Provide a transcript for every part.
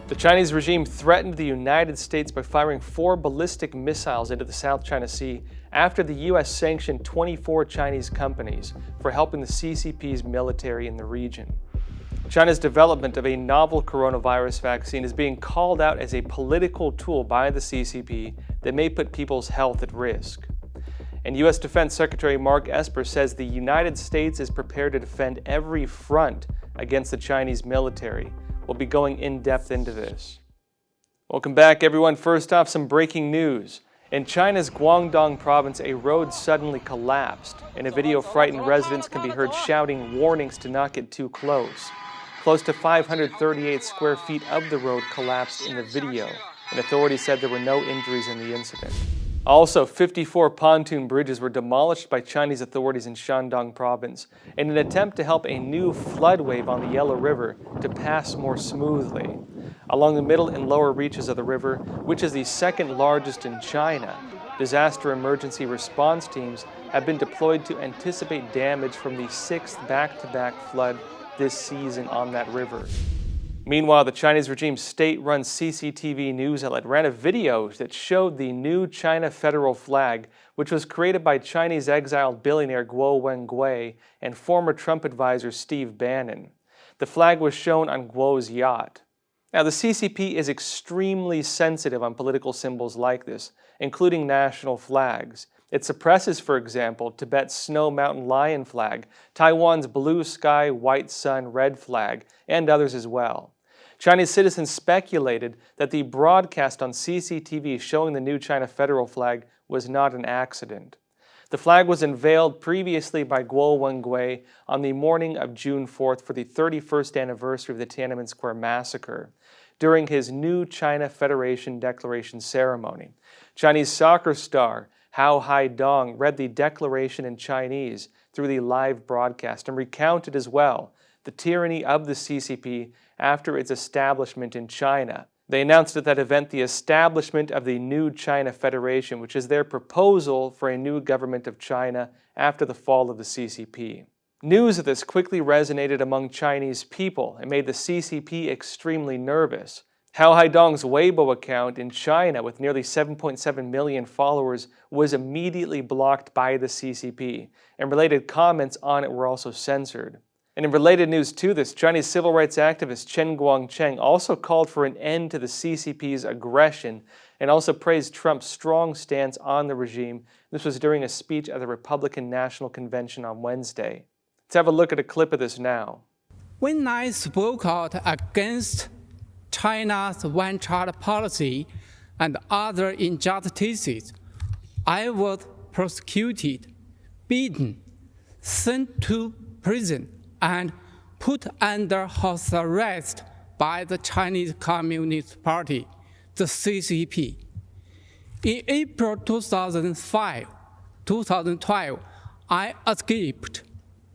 The Chinese regime threatened the United States by firing 4 ballistic missiles into the South China Sea after the U.S. sanctioned 24 Chinese companies for helping the CCP's military in the region. China's development of a novel coronavirus vaccine is being called out as a political tool by the CCP that may put people's health at risk. And U.S. Defense Secretary Mark Esper says the United States is prepared to defend every front against the Chinese military. We'll be going in depth into this. Welcome back, everyone. First off, some breaking news. In China's Guangdong province, a road suddenly collapsed. In a video, frightened residents can be heard shouting warnings to not get too close. Close to 538 square feet of the road collapsed in the video, and authorities said there were no injuries in the incident. Also, 54 pontoon bridges were demolished by Chinese authorities in Shandong province in an attempt to help a new flood wave on the Yellow River to pass more smoothly. Along the middle and lower reaches of the river, which is the second largest in China, disaster emergency response teams have been deployed to anticipate damage from the 6th back-to-back flood this season on that river. Meanwhile, the Chinese regime's state-run CCTV news outlet ran a video that showed the new China federal flag, which was created by Chinese exiled billionaire Guo Wengui and former Trump advisor Steve Bannon. The flag was shown on Guo's yacht. Now, the CCP is extremely sensitive on political symbols like this, including national flags. It suppresses, for example, Tibet's Snow Mountain Lion flag, Taiwan's blue sky, white sun, red flag, and others as well. Chinese citizens speculated that the broadcast on CCTV showing the new China federal flag was not an accident. The flag was unveiled previously by Guo Wengui on the morning of June 4th for the 31st anniversary of the Tiananmen Square massacre, during his new China Federation Declaration ceremony. Chinese soccer star Hao Haidong read the declaration in Chinese through the live broadcast and recounted as well the tyranny of the CCP after its establishment in China. They announced at that event the establishment of the new China Federation, which is their proposal for a new government of China after the fall of the CCP. News of this quickly resonated among Chinese people and made the CCP extremely nervous. Hao Haidong's Weibo account in China, with nearly 7.7 million followers, was immediately blocked by the CCP, and related comments on it were also censored. And in related news to this, Chinese civil rights activist Chen Guangcheng also called for an end to the CCP's aggression and also praised Trump's strong stance on the regime. This was during a speech at the Republican National Convention on Wednesday. Let's have a look at a clip of this now. When I spoke out against China's one-child policy and other injustices, I was prosecuted, beaten, sent to prison, and put under house arrest by the Chinese Communist Party, the CCP. In April 2012, I escaped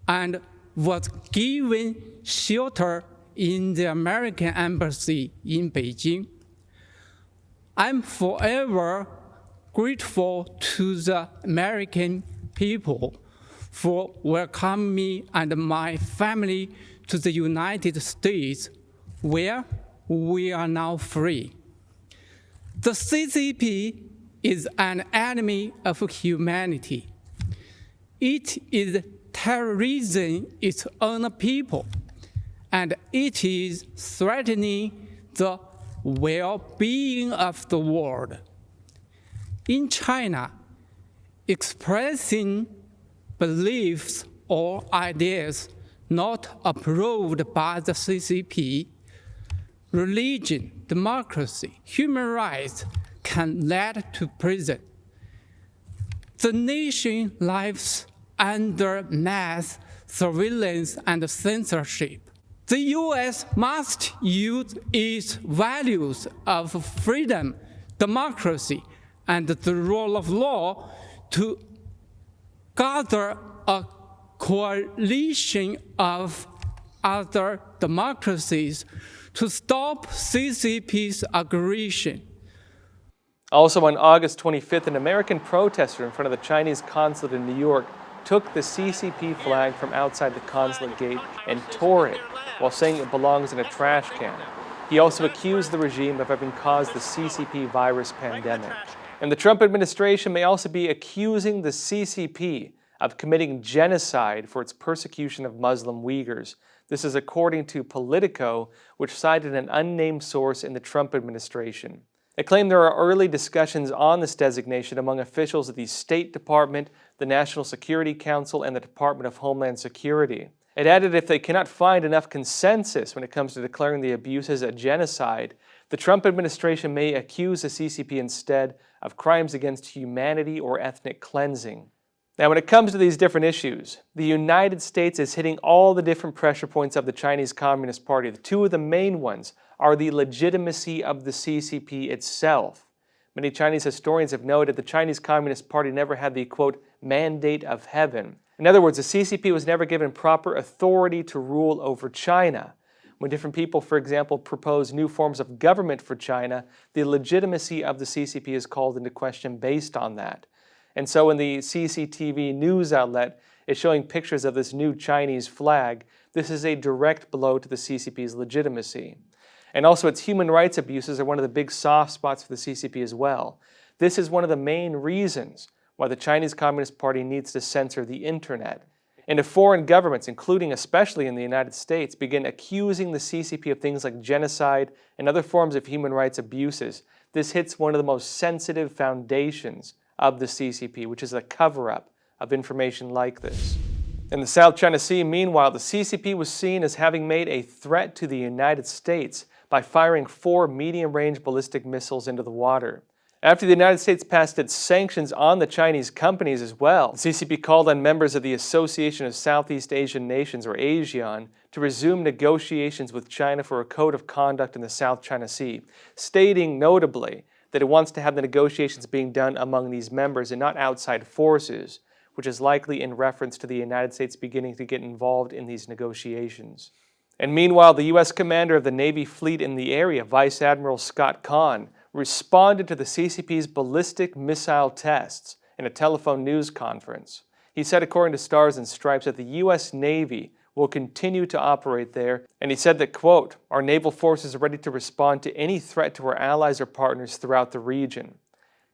and was given shelter in the American Embassy in Beijing. I'm forever grateful to the American people for welcoming me and my family to the United States, where we are now free. The CCP is an enemy of humanity. It is terrorizing its own people, and it is threatening the well-being of the world. In China, expressing beliefs or ideas not approved by the CCP, religion, democracy, human rights can lead to prison. The nation lives under mass surveillance and censorship. The U.S. must use its values of freedom, democracy, and the rule of law to gather a coalition of other democracies to stop CCP's aggression. Also on August 25th, an American protester in front of the Chinese consulate in New York took the CCP flag from outside the consulate gate and tore it while saying it belongs in a trash can. He also accused the regime of having caused the CCP virus pandemic. And the Trump administration may also be accusing the CCP of committing genocide for its persecution of Muslim Uyghurs. This is according to Politico, which cited an unnamed source in the Trump administration. It claimed there are early discussions on this designation among officials of the State Department, the National Security Council, and the Department of Homeland Security. It added if they cannot find enough consensus when it comes to declaring the abuses a genocide, the Trump administration may accuse the CCP instead of crimes against humanity or ethnic cleansing. Now, when it comes to these different issues, the United States is hitting all the different pressure points of the Chinese Communist Party. The two of the main ones are the legitimacy of the CCP itself. Many Chinese historians have noted the Chinese Communist Party never had the, quote, mandate of heaven. In other words, the CCP was never given proper authority to rule over China. When different people, for example, propose new forms of government for China, the legitimacy of the CCP is called into question based on that. And so when the CCTV news outlet is showing pictures of this new Chinese flag, this is a direct blow to the CCP's legitimacy. And also its human rights abuses are one of the big soft spots for the CCP as well. This is one of the main reasons why the Chinese Communist Party needs to censor the internet. And if foreign governments, including especially in the United States, begin accusing the CCP of things like genocide and other forms of human rights abuses, this hits one of the most sensitive foundations of the CCP, which is a cover-up of information like this. In the South China Sea, meanwhile, the CCP was seen as having made a threat to the United States by firing 4 medium-range ballistic missiles into the water. After the United States passed its sanctions on the Chinese companies as well, the CCP called on members of the Association of Southeast Asian Nations, or ASEAN, to resume negotiations with China for a code of conduct in the South China Sea, stating notably that it wants to have the negotiations being done among these members and not outside forces, which is likely in reference to the United States beginning to get involved in these negotiations. And meanwhile, the U.S. commander of the Navy fleet in the area, Vice Admiral Scott Conn, responded to the CCP's ballistic missile tests in a telephone news conference. He said, according to Stars and Stripes, that the U.S. Navy will continue to operate there, and he said that, quote, our naval forces are ready to respond to any threat to our allies or partners throughout the region.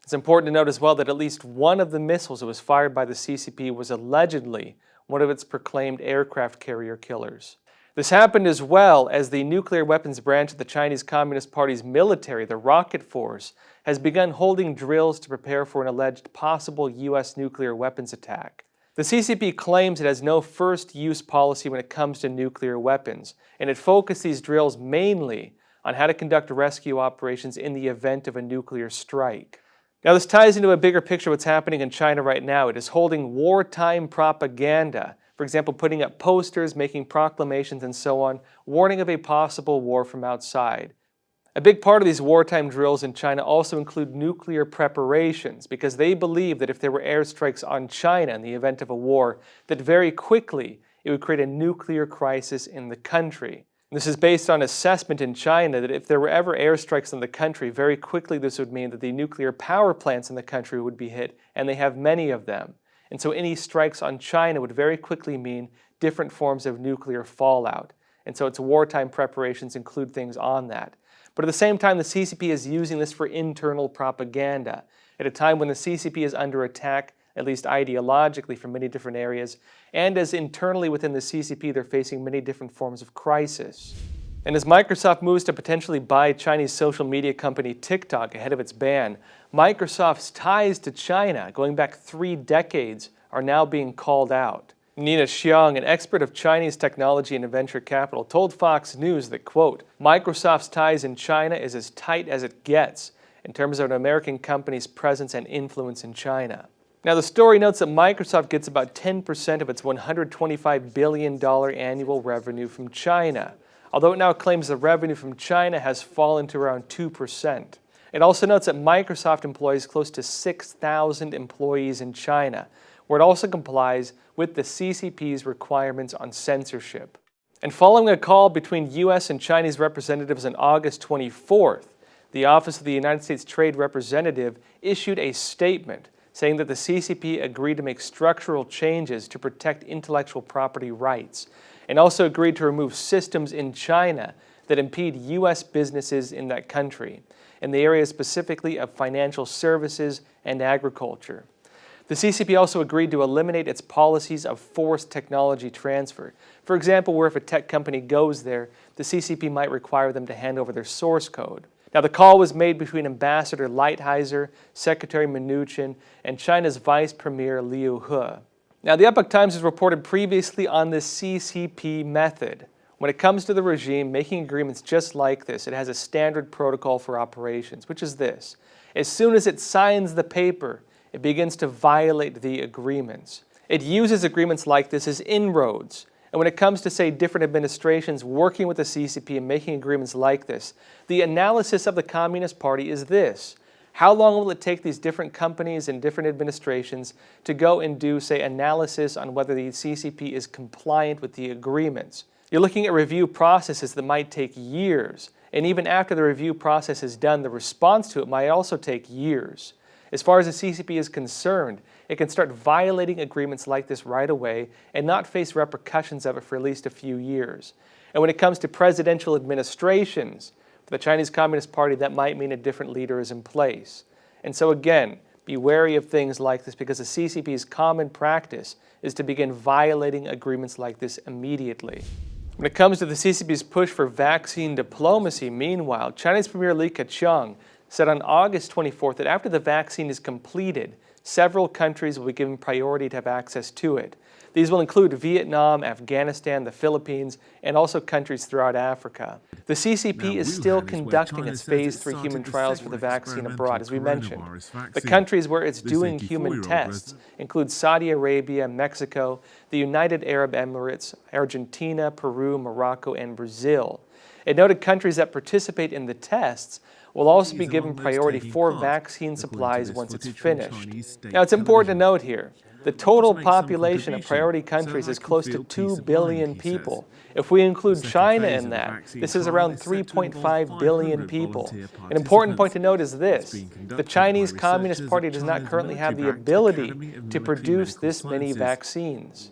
It's important to note as well that at least one of the missiles that was fired by the CCP was allegedly one of its proclaimed aircraft carrier killers. This happened as well as the nuclear weapons branch of the Chinese Communist Party's military, the Rocket Force, has begun holding drills to prepare for an alleged possible U.S. nuclear weapons attack. The CCP claims it has no first-use policy when it comes to nuclear weapons, and it focused these drills mainly on how to conduct rescue operations in the event of a nuclear strike. Now, this ties into a bigger picture of what's happening in China right now. It is holding wartime propaganda, for example, putting up posters, making proclamations, and so on, warning of a possible war from outside. A big part of these wartime drills in China also include nuclear preparations, because they believe that if there were airstrikes on China in the event of a war, that very quickly it would create a nuclear crisis in the country. This is based on assessment in China that if there were ever airstrikes in the country, very quickly this would mean that the nuclear power plants in the country would be hit, and they have many of them. And so any strikes on China would very quickly mean different forms of nuclear fallout. And so its wartime preparations include things on that. But at the same time, the CCP is using this for internal propaganda at a time when the CCP is under attack, at least ideologically, from many different areas, and as internally within the CCP they're facing many different forms of crisis. And as Microsoft moves to potentially buy Chinese social media company TikTok ahead of its ban, Microsoft's ties to China, going back 3 decades, are now being called out. Nina Xiang, an expert of Chinese technology and venture capital, told Fox News that, quote, Microsoft's ties in China is as tight as it gets in terms of an American company's presence and influence in China. Now, the story notes that Microsoft gets about 10% of its $125 billion annual revenue from China, although it now claims the revenue from China has fallen to around 2%. It also notes that Microsoft employs close to 6,000 employees in China, where it also complies with the CCP's requirements on censorship. And following a call between U.S. and Chinese representatives on August 24th, the Office of the United States Trade Representative issued a statement saying that the CCP agreed to make structural changes to protect intellectual property rights, and also agreed to remove systems in China that impede U.S. businesses in that country, in the areas specifically of financial services and agriculture. The CCP also agreed to eliminate its policies of forced technology transfer. For example, where if a tech company goes there, the CCP might require them to hand over their source code. Now, the call was made between Ambassador Lighthizer, Secretary Mnuchin, and China's Vice Premier Liu He. Now, the Epoch Times has reported previously on the CCP method. When it comes to the regime making agreements just like this, it has a standard protocol for operations, which is this. As soon as it signs the paper, it begins to violate the agreements. It uses agreements like this as inroads. And when it comes to, say, different administrations working with the CCP and making agreements like this, the analysis of the Communist Party is this. How long will it take these different companies and different administrations to go and do, say, analysis on whether the CCP is compliant with the agreements? You're looking at review processes that might take years. And even after the review process is done, the response to it might also take years. As far as the CCP is concerned, it can start violating agreements like this right away and not face repercussions of it for at least a few years. And when it comes to presidential administrations, for the Chinese Communist Party, that might mean a different leader is in place. And so again, be wary of things like this because the CCP's common practice is to begin violating agreements like this immediately. When it comes to the CCP's push for vaccine diplomacy, meanwhile, Chinese Premier Li Keqiang said on August 24th that after the vaccine is completed, several countries will be given priority to have access to it. These will include Vietnam, Afghanistan, the Philippines, and also countries throughout Africa. The CCP is still conducting its Phase 3 human trials for the vaccine abroad, as we mentioned. The countries where it's doing human tests include Saudi Arabia, Mexico, the United Arab Emirates, Argentina, Peru, Morocco, and Brazil. It noted countries that participate in the tests will also be given priority for vaccine supplies once it's finished. Now, it's important to note here, the total population of priority countries is close to 2 billion people. If we include China in that, this is around 3.5 billion people. An important point to note is this. The Chinese Communist Party does not currently have the ability to produce this many vaccines.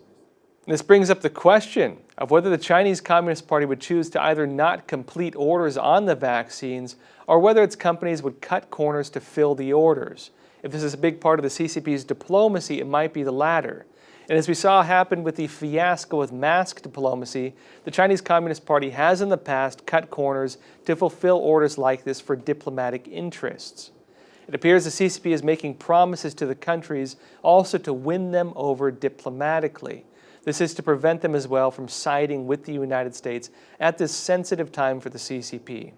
This brings up the question of whether the Chinese Communist Party would choose to either not complete orders on the vaccines or whether its companies would cut corners to fill the orders. If this is a big part of the CCP's diplomacy, it might be the latter. And as we saw happen with the fiasco with mask diplomacy, the Chinese Communist Party has in the past cut corners to fulfill orders like this for diplomatic interests. It appears the CCP is making promises to the countries also to win them over diplomatically. This is to prevent them as well from siding with the United States at this sensitive time for the CCP.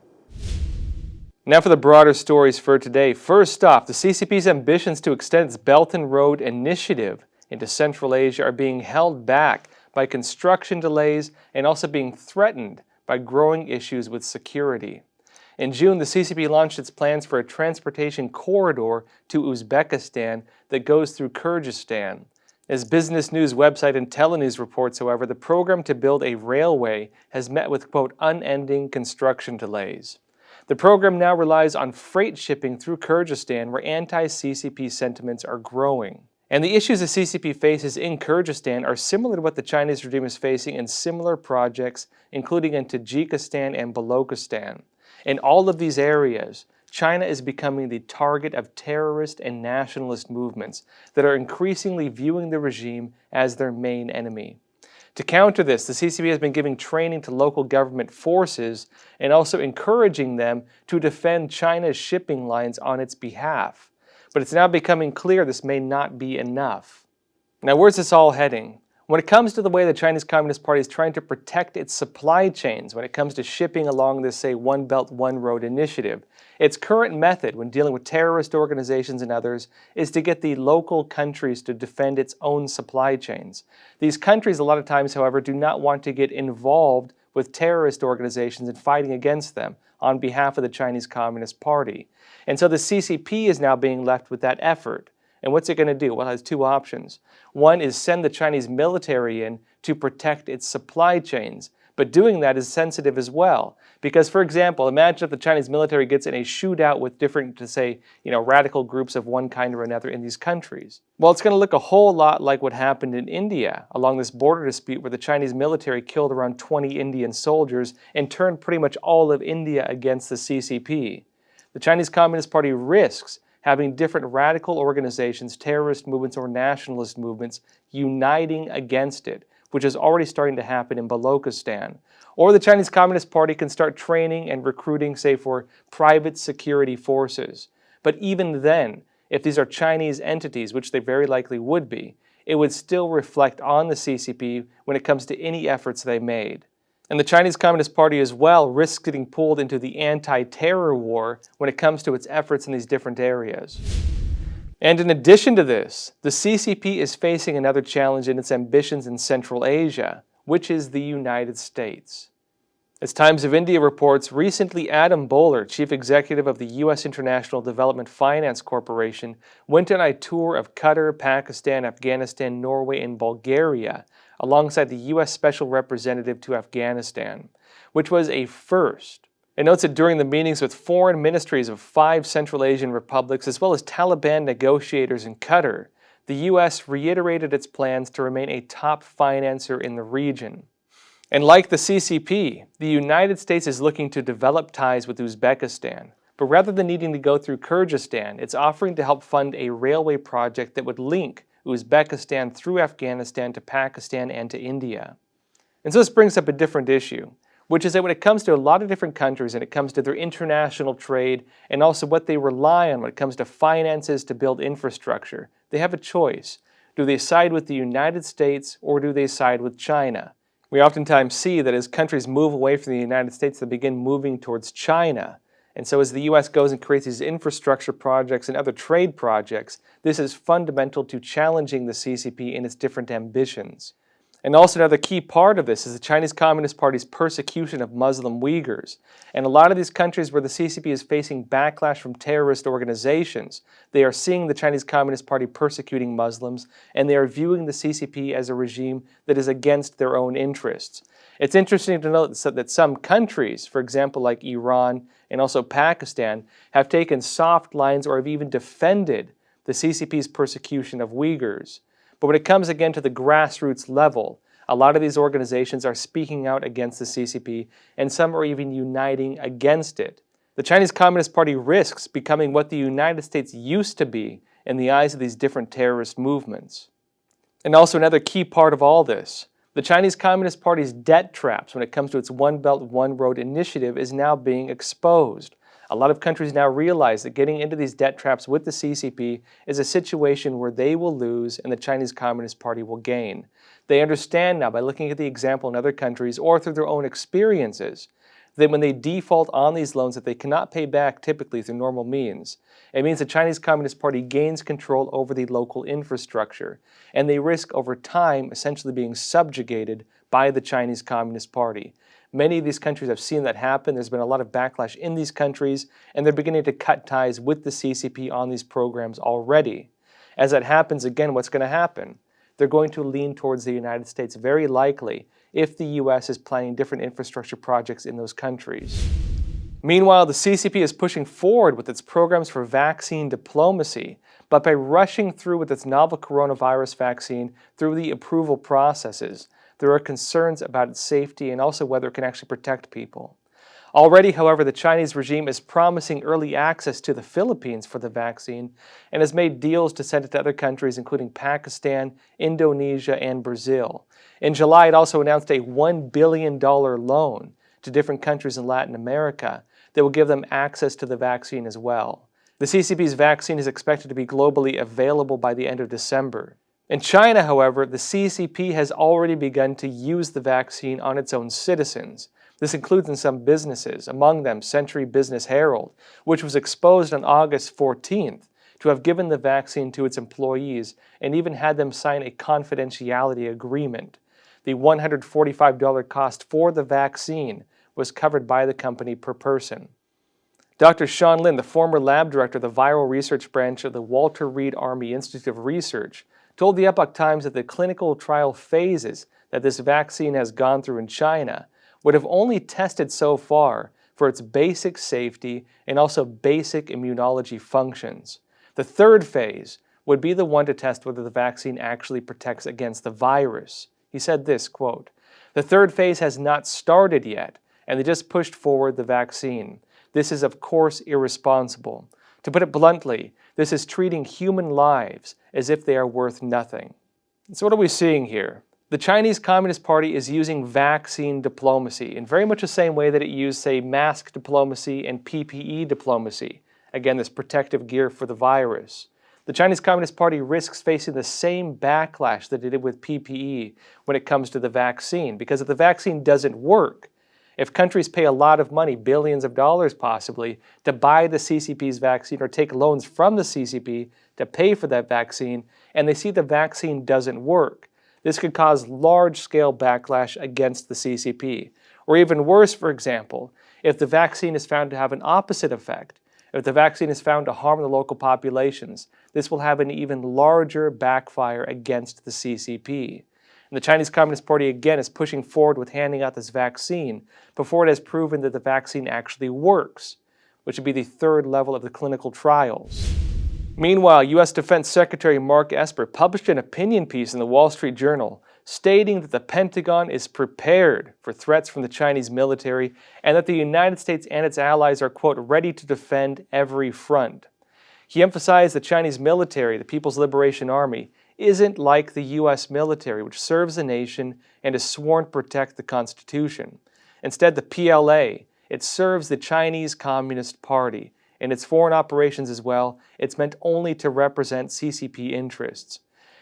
Now for the broader stories for today. First off, the CCP's ambitions to extend its Belt and Road Initiative into Central Asia are being held back by construction delays and also being threatened by growing issues with security. In June, the CCP launched its plans for a transportation corridor to Uzbekistan that goes through Kyrgyzstan. As Business News website IntelliNews reports, however, the program to build a railway has met with, quote, unending construction delays. The program now relies on freight shipping through Kyrgyzstan, where anti-CCP sentiments are growing. And the issues the CCP faces in Kyrgyzstan are similar to what the Chinese regime is facing in similar projects, including in Tajikistan and Balochistan. In all of these areas, China is becoming the target of terrorist and nationalist movements that are increasingly viewing the regime as their main enemy. To counter this, the CCP has been giving training to local government forces and also encouraging them to defend China's shipping lines on its behalf. But it's now becoming clear this may not be enough. Now, where's this all heading? When it comes to the way the Chinese Communist Party is trying to protect its supply chains, when it comes to shipping along this, say, One Belt, One Road initiative, its current method when dealing with terrorist organizations and others is to get the local countries to defend its own supply chains. These countries, a lot of times, however, do not want to get involved with terrorist organizations and fighting against them on behalf of the Chinese Communist Party. And so the CCP is now being left with that effort. And what's it going to do? Well, it has two options. One is send the Chinese military in to protect its supply chains. But doing that is sensitive as well. Because, for example, imagine if the Chinese military gets in a shootout with different, to say, radical groups of one kind or another in these countries. Well, it's going to look a whole lot like what happened in India along this border dispute where the Chinese military killed around 20 Indian soldiers and turned pretty much all of India against the CCP. The Chinese Communist Party risks having different radical organizations, terrorist movements, or nationalist movements uniting against it, which is already starting to happen in Balochistan. Or the Chinese Communist Party can start training and recruiting, say, for private security forces. But even then, if these are Chinese entities, which they very likely would be, it would still reflect on the CCP when it comes to any efforts they made. And the Chinese Communist Party as well risks getting pulled into the anti-terror war when it comes to its efforts in these different areas. And in addition to this, the CCP is facing another challenge in its ambitions in Central Asia, which is the United States. As Times of India reports, recently Adam Boehler, chief executive of the U.S. International Development Finance Corporation, went on a tour of Qatar, Pakistan, Afghanistan, Norway, and Bulgaria, alongside the U.S. Special Representative to Afghanistan, which was a first. It notes that during the meetings with foreign ministries of 5 Central Asian republics, as well as Taliban negotiators in Qatar, the U.S. reiterated its plans to remain a top financer in the region. And like the CCP, the United States is looking to develop ties with Uzbekistan, but rather than needing to go through Kyrgyzstan, it's offering to help fund a railway project that would link Uzbekistan through Afghanistan to Pakistan and to India. And so this brings up a different issue, which is that when it comes to a lot of different countries and it comes to their international trade and also what they rely on when it comes to finances to build infrastructure, they have a choice. Do they side with the United States or do they side with China? We oftentimes see that as countries move away from the United States, they begin moving towards China. And so as the U.S. goes and creates these infrastructure projects and other trade projects, this is fundamental to challenging the CCP in its different ambitions. And also another key part of this is the Chinese Communist Party's persecution of Muslim Uyghurs. And a lot of these countries where the CCP is facing backlash from terrorist organizations, they are seeing the Chinese Communist Party persecuting Muslims, and they are viewing the CCP as a regime that is against their own interests. It's interesting to note that some countries, for example like Iran and also Pakistan, have taken soft lines or have even defended the CCP's persecution of Uyghurs. But when it comes again to the grassroots level, a lot of these organizations are speaking out against the CCP, and some are even uniting against it. The Chinese Communist Party risks becoming what the United States used to be in the eyes of these different terrorist movements. And also another key part of all this, the Chinese Communist Party's debt traps when it comes to its One Belt, One Road initiative is now being exposed. A lot of countries now realize that getting into these debt traps with the CCP is a situation where they will lose and the Chinese Communist Party will gain. They understand now by looking at the example in other countries or through their own experiences that when they default on these loans that they cannot pay back typically through normal means, it means the Chinese Communist Party gains control over the local infrastructure, and they risk over time essentially being subjugated by the Chinese Communist Party. Many of these countries have seen that happen. There's been a lot of backlash in these countries, and they're beginning to cut ties with the CCP on these programs already. As that happens, again, what's going to happen? They're going to lean towards the United States very likely if the U.S. is planning different infrastructure projects in those countries. Meanwhile, the CCP is pushing forward with its programs for vaccine diplomacy, but by rushing through with its novel coronavirus vaccine through the approval processes, there are concerns about its safety and also whether it can actually protect people. Already, however, the Chinese regime is promising early access to the Philippines for the vaccine and has made deals to send it to other countries including Pakistan, Indonesia, and Brazil. In July, it also announced a $1 billion loan to different countries in Latin America that will give them access to the vaccine as well. The CCP's vaccine is expected to be globally available by the end of December. In China, however, the CCP has already begun to use the vaccine on its own citizens. This includes in some businesses, among them Century Business Herald, which was exposed on August 14th to have given the vaccine to its employees and even had them sign a confidentiality agreement. The $145 cost for the vaccine was covered by the company per person. Dr. Sean Lin, the former lab director of the viral research branch of the Walter Reed Army Institute of Research, told the Epoch Times that the clinical trial phases that this vaccine has gone through in China would have only tested so far for its basic safety and also basic immunology functions. The third phase would be the one to test whether the vaccine actually protects against the virus. He said this, quote, "The third phase has not started yet, and they just pushed forward the vaccine. This is, of course, irresponsible. To put it bluntly, this is treating human lives as if they are worth nothing." So what are we seeing here? The Chinese Communist Party is using vaccine diplomacy in very much the same way that it used, say, mask diplomacy and PPE diplomacy. Again, this protective gear for the virus. The Chinese Communist Party risks facing the same backlash that it did with PPE when it comes to the vaccine, because if the vaccine doesn't work, if countries pay a lot of money, billions of dollars possibly, to buy the CCP's vaccine or take loans from the CCP to pay for that vaccine, and they see the vaccine doesn't work, this could cause large-scale backlash against the CCP. Or even worse, for example, if the vaccine is found to have an opposite effect, if the vaccine is found to harm the local populations, this will have an even larger backfire against the CCP. And the Chinese Communist Party again is pushing forward with handing out this vaccine before it has proven that the vaccine actually works, which would be the third level of the clinical trials. Meanwhile, U.S. Defense Secretary Mark Esper published an opinion piece in the Wall Street Journal stating that the Pentagon is prepared for threats from the Chinese military and that the United States and its allies are, quote, ready to defend every front. He emphasized the Chinese military, the People's Liberation Army, isn't like the U.S. military, which serves the nation and is sworn to protect the Constitution. Instead, the PLA, it serves the Chinese Communist Party. In its foreign operations as well, it's meant only to represent CCP interests.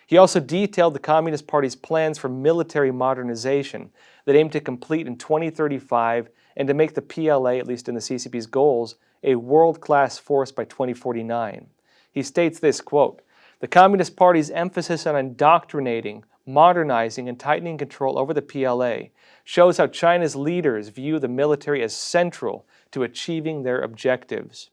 He also detailed the Communist Party's plans for military modernization that aim to complete in 2035 and to make the PLA, at least in the CCP's goals, a world-class force by 2049. He states this, quote, "The Communist Party's emphasis on indoctrinating, modernizing, and tightening control over the PLA shows how China's leaders view the military as central to achieving their objectives."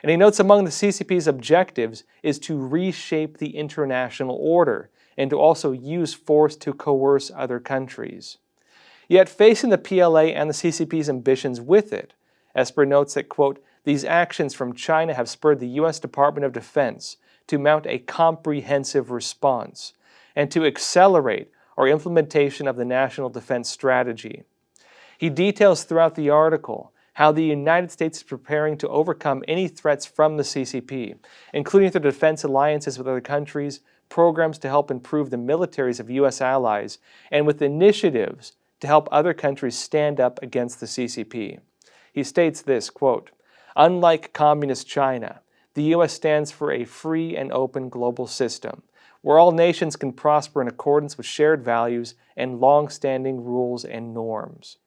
And he notes among the CCP's objectives is to reshape the international order and to also use force to coerce other countries. Yet facing the PLA and the CCP's ambitions with it, Esper notes that, quote, "These actions from China have spurred the U.S. Department of Defense to mount a comprehensive response and to accelerate our implementation of the National Defense Strategy." He details throughout the article how the United States is preparing to overcome any threats from the CCP, including through defense alliances with other countries, programs to help improve the militaries of U.S. allies, and with initiatives to help other countries stand up against the CCP. He states this, quote, "Unlike Communist China, the U.S. stands for a free and open global system, where all nations can prosper in accordance with shared values and long-standing rules and norms."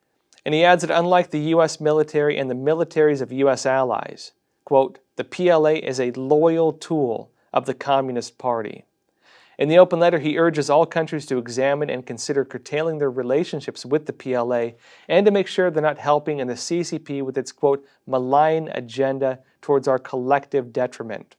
And he adds that unlike the U.S. military and the militaries of U.S. allies, quote, "the PLA is a loyal tool of the Communist Party." In the open letter, he urges all countries to examine and consider curtailing their relationships with the PLA and to make sure they're not helping in the CCP with its, quote, "malign agenda towards our collective detriment."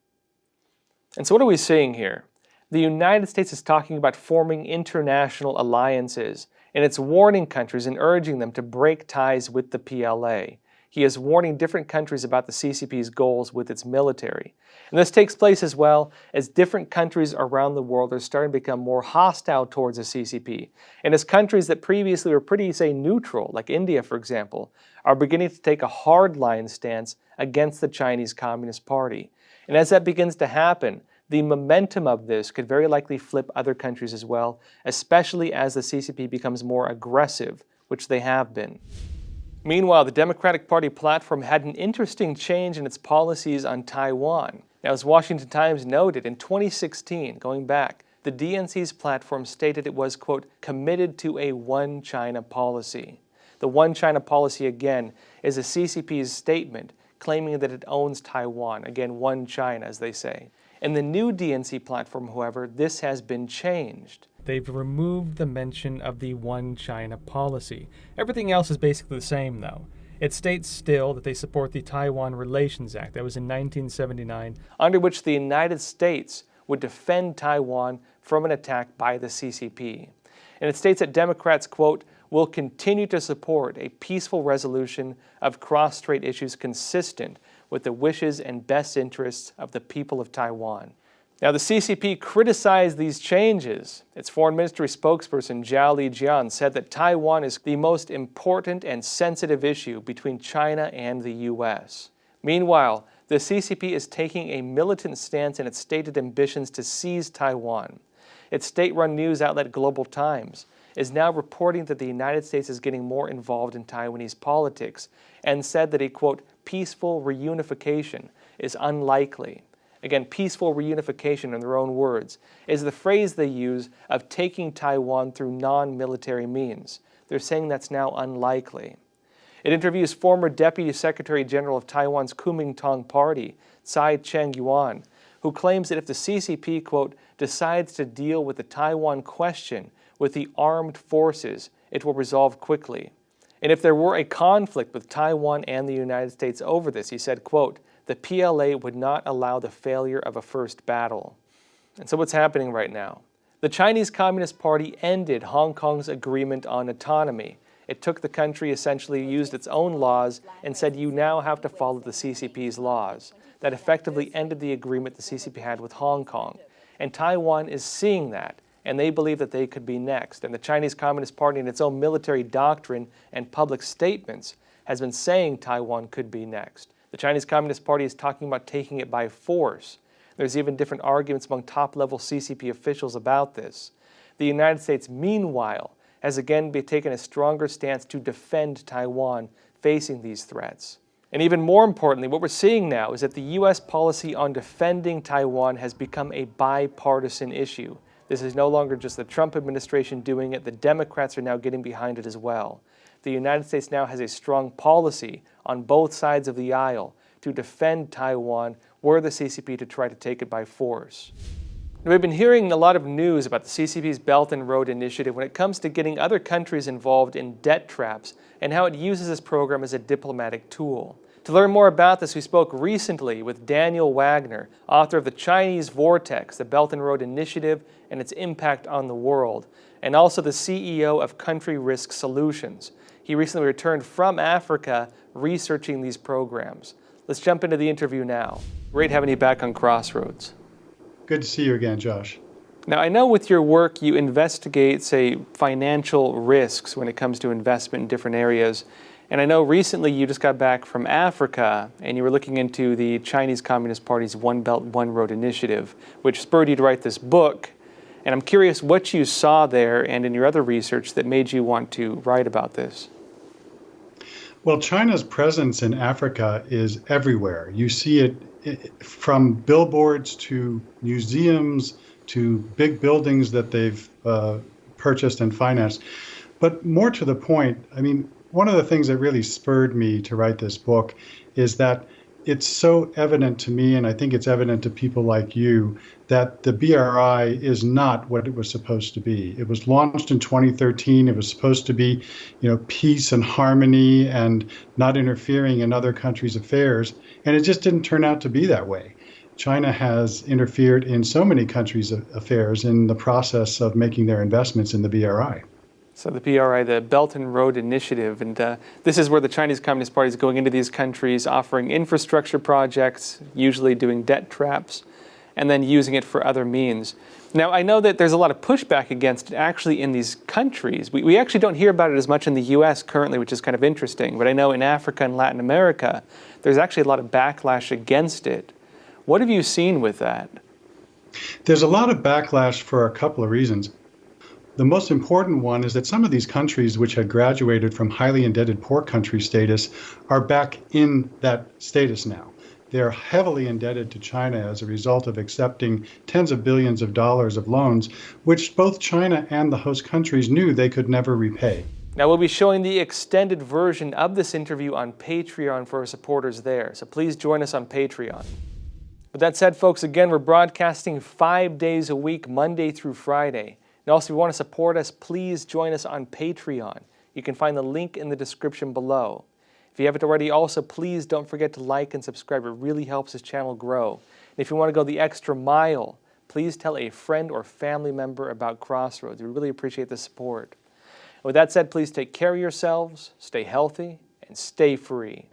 And so what are we seeing here? The United States is talking about forming international alliances, and it's warning countries and urging them to break ties with the PLA. He is warning different countries about the CCP's goals with its military. And this takes place as well as different countries around the world are starting to become more hostile towards the CCP. And as countries that previously were pretty, say, neutral, like India, for example, are beginning to take a hardline stance against the Chinese Communist Party. And as that begins to happen, the momentum of this could very likely flip other countries as well, especially as the CCP becomes more aggressive, which they have been. Meanwhile, the Democratic Party platform had an interesting change in its policies on Taiwan. Now, as Washington Times noted, in 2016, going back, the DNC's platform stated it was, quote, "committed to a one China policy." The one China policy, again, is a CCP's statement claiming that it owns Taiwan. Again, one China, as they say. In the new DNC platform, however, this has been changed. They've removed the mention of the one China policy. Everything else is basically the same, though. It states still that they support the Taiwan Relations Act that was in 1979, under which the United States would defend Taiwan from an attack by the CCP. And it states that Democrats, quote, will continue to support a peaceful resolution of cross-strait issues consistent with the wishes and best interests of the people of Taiwan. Now, the CCP criticized these changes. Its foreign ministry spokesperson, Zhao Lijian, said that Taiwan is the most important and sensitive issue between China and the U.S. Meanwhile, the CCP is taking a militant stance in its stated ambitions to seize Taiwan. Its state-run news outlet Global Times is now reporting that the United States is getting more involved in Taiwanese politics and said that a, quote, peaceful reunification is unlikely. Again, peaceful reunification, in their own words, is the phrase they use of taking Taiwan through non-military means. They're saying that's now unlikely. It interviews former Deputy Secretary General of Taiwan's Kuomintang Party, Tsai Cheng-yuan, who claims that if the CCP, quote, decides to deal with the Taiwan question with the armed forces, it will resolve quickly. And if there were a conflict with Taiwan and the United States over this, he said, quote, the PLA would not allow the failure of a first battle. And so what's happening right now? The Chinese Communist Party ended Hong Kong's agreement on autonomy. It took the country, essentially used its own laws, and said you now have to follow the CCP's laws. That effectively ended the agreement the CCP had with Hong Kong. And Taiwan is seeing that, and they believe that they could be next. And the Chinese Communist Party, in its own military doctrine and public statements, has been saying Taiwan could be next. The Chinese Communist Party is talking about taking it by force. There's even different arguments among top-level CCP officials about this. The United States, meanwhile, has again taken a stronger stance to defend Taiwan facing these threats. And even more importantly, what we're seeing now is that the U.S. policy on defending Taiwan has become a bipartisan issue. This is no longer just the Trump administration doing it. The Democrats are now getting behind it as well. The United States now has a strong policy on both sides of the aisle to defend Taiwan were the CCP to try to take it by force. Now, we've been hearing a lot of news about the CCP's Belt and Road Initiative when it comes to getting other countries involved in debt traps and how it uses this program as a diplomatic tool. To learn more about this, we spoke recently with Daniel Wagner, author of The Chinese Vortex, the Belt and Road Initiative and its impact on the world, and also the CEO of Country Risk Solutions. He recently returned from Africa researching these programs. Let's jump into the interview now. Great having you back on Crossroads. Good to see you again, Josh. Now, I know with your work you investigate, say, financial risks when it comes to investment in different areas. And I know recently you just got back from Africa and you were looking into the Chinese Communist Party's One Belt, One Road initiative, which spurred you to write this book. And I'm curious what you saw there and in your other research that made you want to write about this. Well, China's presence in Africa is everywhere. You see it from billboards to museums to big buildings that they've purchased and financed. But more to the point, I mean, one of the things that really spurred me to write this book is that it's so evident to me, and I think it's evident to people like you, that the BRI is not what it was supposed to be. It was launched in 2013. It was supposed to be, peace and harmony and not interfering in other countries' affairs, and it just didn't turn out to be that way. China has interfered in so many countries' affairs in the process of making their investments in the BRI. So the BRI, the Belt and Road Initiative, and this is where the Chinese Communist Party is going into these countries, offering infrastructure projects, usually doing debt traps, and then using it for other means. Now, I know that there's a lot of pushback against it actually in these countries. We actually don't hear about it as much in the U.S. currently, which is kind of interesting. But I know in Africa and Latin America, there's actually a lot of backlash against it. What have you seen with that? There's a lot of backlash for a couple of reasons. The most important one is that some of these countries which had graduated from highly indebted poor country status are back in that status now. They're heavily indebted to China as a result of accepting tens of billions of dollars of loans, which both China and the host countries knew they could never repay. Now, we'll be showing the extended version of this interview on Patreon for our supporters there, so please join us on Patreon. With that said, folks, again, we're broadcasting 5 days a week, Monday through Friday. And also, if you want to support us, please join us on Patreon. You can find the link in the description below. If you haven't already, also, please don't forget to like and subscribe. It really helps this channel grow. And if you want to go the extra mile, please tell a friend or family member about Crossroads. We really appreciate the support. With that said, please take care of yourselves, stay healthy, and stay free.